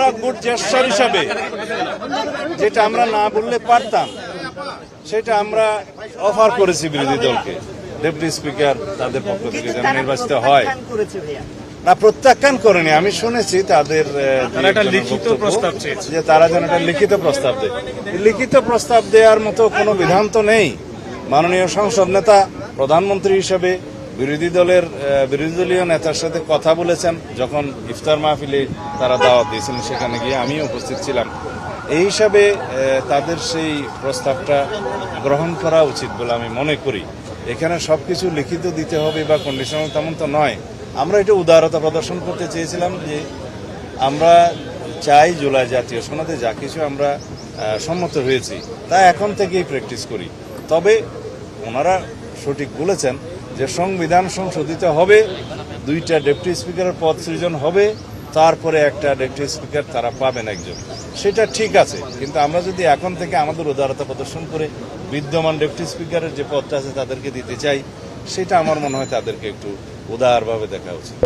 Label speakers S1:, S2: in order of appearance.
S1: আমরা good gesture হিসাবে যেটা আমরা না বললে পারতাম সেটা আমরা অফার করেছি বিরোধী দলকে। ডেপুটি স্পিকার তাদের পক্ষ থেকে যেন নির্বাচিত হয় না, প্রত্যাখ্যান করেনি। আমি শুনেছি তাদের লিখিত প্রস্তাব যে তারা যেন একটা লিখিত প্রস্তাব দেয়। লিখিত প্রস্তাব দেওয়ার মতো কোনো বিধান তো নেই। মাননীয় সংসদ নেতা প্রধানমন্ত্রী হিসেবে বিরোধী দলীয় নেতার সাথে কথা বলেছেন, যখন ইফতার মাহফিলে তারা দাওয়াত দিয়েছিলেন সেখানে গিয়ে আমিও উপস্থিত ছিলাম। এই হিসাবে তাদের সেই প্রস্তাবটা গ্রহণ করা উচিত বলে আমি মনে করি। এখানে সবকিছু লিখিত দিতে হবে বা কন্ডিশনাল তেমন তো নয়। আমরা এটা উদারতা প্রদর্শন করতে চেয়েছিলাম যে আমরা চাই জুলাই জাতীয় সনদে যা কিছু আমরা সম্মত হয়েছি তা এখন থেকেই প্র্যাকটিস করি। তবে ওনারা সঠিক বলেছেন যে সংবিধান সংশোধিত হবে, 2টা ডেপুটি স্পিকারের পদ সৃজন হবে, তারপরে একটা ডেপুটি স্পিকার তারা পাবেন একজন। সেটা ঠিক আছে, কিন্তু আমরা যদি এখন থেকে আমাদের উদারতা প্রদর্শন করে বিদ্যমান ডেপুটি স্পিকারের যে পদটা আছে তাদেরকে দিতে চাই, সেটা আমার মনে হয় তাদেরকে একটু উদারভাবে দেখা উচিত।